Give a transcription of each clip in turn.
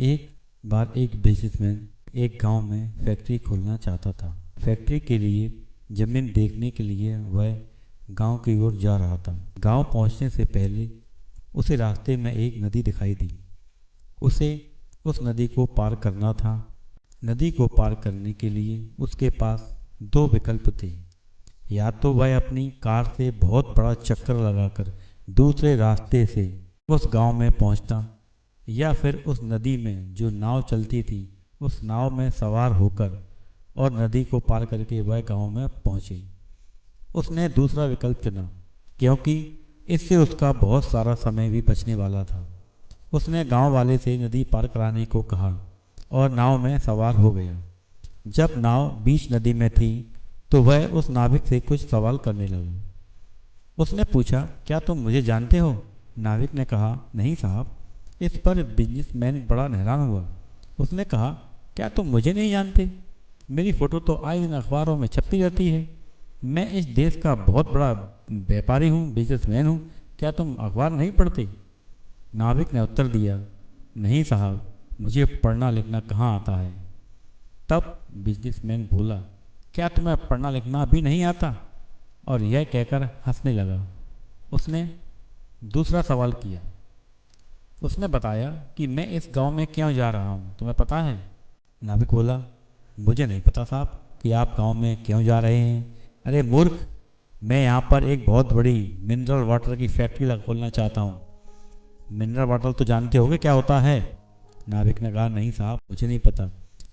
एक बार एक बिजनेसमैन एक गांव में फैक्ट्री खोलना चाहता था। फैक्ट्री के लिए ज़मीन देखने के लिए वह गांव की ओर जा रहा था। गांव पहुंचने से पहले उसे रास्ते में एक नदी दिखाई दी। उसे उस नदी को पार करना था। नदी को पार करने के लिए उसके पास दो विकल्प थे। या तो वह अपनी कार से बहुत बड़ा चक्कर लगाकर दूसरे रास्ते से उस गांव में पहुंचता, या फिर उस नदी में जो नाव चलती थी उस नाव में सवार होकर और नदी को पार करके वह गांव में पहुंचे। उसने दूसरा विकल्प चुना क्योंकि इससे उसका बहुत सारा समय भी बचने वाला था। उसने गांव वाले से नदी पार कराने को कहा और नाव में सवार हो गया। जब नाव बीच नदी में थी तो वह उस नाविक से कुछ सवाल करने लगा। उसने पूछा, क्या तुम मुझे जानते हो? नाविक ने कहा, नहीं साहब। इस पर बिजनेसमैन बड़ा हैरान हुआ। उसने कहा, क्या तुम मुझे नहीं जानते? मेरी फ़ोटो तो आए दिन अखबारों में छपती रहती है। मैं इस देश का बहुत बड़ा व्यापारी हूँ, बिजनेसमैन हूँ। क्या तुम अखबार नहीं पढ़ते? नाविक ने उत्तर दिया, नहीं साहब, मुझे पढ़ना लिखना कहाँ आता है। तब बिजनेसमैन बोला, क्या तुम्हें पढ़ना लिखना भी नहीं आता? और यह कहकर हंसने लगा। उसने दूसरा सवाल किया। उसने बताया कि मैं इस गांव में क्यों जा रहा हूं, तुम्हें पता है? नाविक बोला, मुझे नहीं पता साहब कि आप गांव में क्यों जा रहे हैं। अरे मूर्ख, मैं यहाँ पर एक बहुत बड़ी मिनरल वाटर की फैक्ट्री खोलना चाहता हूँ। मिनरल वाटर तो जानते होगे क्या होता है? नाविक ने कहा, नहीं साहब, मुझे नहीं पता।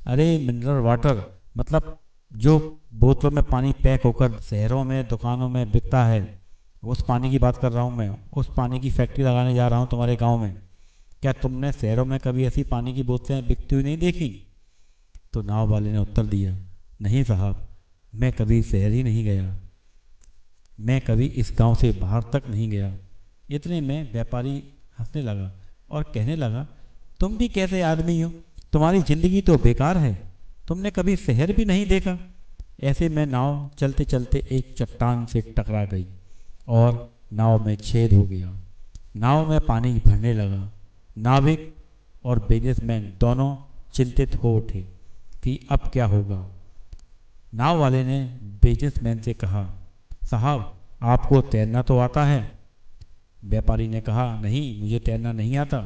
अरे मिनरल वाटर मतलब जो बोतलों में पानी पैक होकर शहरों में दुकानों में बिकता है, उस पानी की बात कर रहा हूँ मैं। उस पानी की फैक्ट्री लगाने जा रहा हूँ तुम्हारे गांव में। क्या तुमने शहरों में कभी ऐसी पानी की बोतलें बिकती हुई नहीं देखी? तो नाव वाले ने उत्तर दिया, नहीं साहब, मैं कभी शहर ही नहीं गया। मैं कभी इस गांव से बाहर तक नहीं गया। इतने में व्यापारी हंसने लगा और कहने लगा, तुम भी कैसे आदमी हो? तुम्हारी जिंदगी तो बेकार है। तुमने कभी शहर भी नहीं देखा। ऐसे में नाव चलते चलते एक चट्टान से टकरा गई और नाव में छेद हो गया। नाव में पानी भरने लगा। नाविक और बिजनेसमैन दोनों चिंतित हो उठे कि अब क्या होगा। नाव वाले ने बिजनेसमैन से कहा, साहब, आपको तैरना तो आता है? व्यापारी ने कहा, नहीं, मुझे तैरना नहीं आता।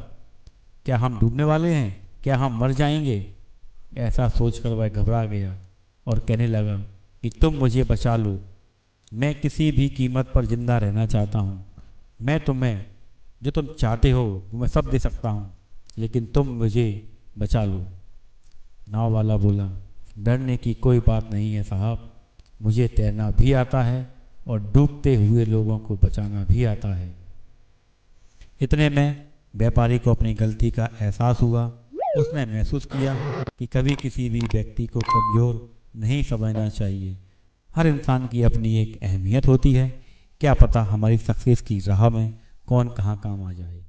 क्या हम डूबने वाले हैं? क्या हम मर जाएंगे? ऐसा सोचकर वह घबरा गया और कहने लगा कि तुम मुझे बचा लो। मैं किसी भी कीमत पर जिंदा रहना चाहता हूँ। मैं तुम्हें जो तुम चाहते हो वो मैं सब दे सकता हूँ, लेकिन तुम मुझे बचा लो। नाव वाला बोला, डरने की कोई बात नहीं है साहब, मुझे तैरना भी आता है और डूबते हुए लोगों को बचाना भी आता है। इतने में व्यापारी को अपनी गलती का एहसास हुआ। उसने महसूस किया कि कभी किसी भी व्यक्ति को कमज़ोर नहीं समझना चाहिए। हर इंसान की अपनी एक अहमियत होती है। क्या पता हमारी सक्सेस की राह में कौन कहाँ काम आ जाए।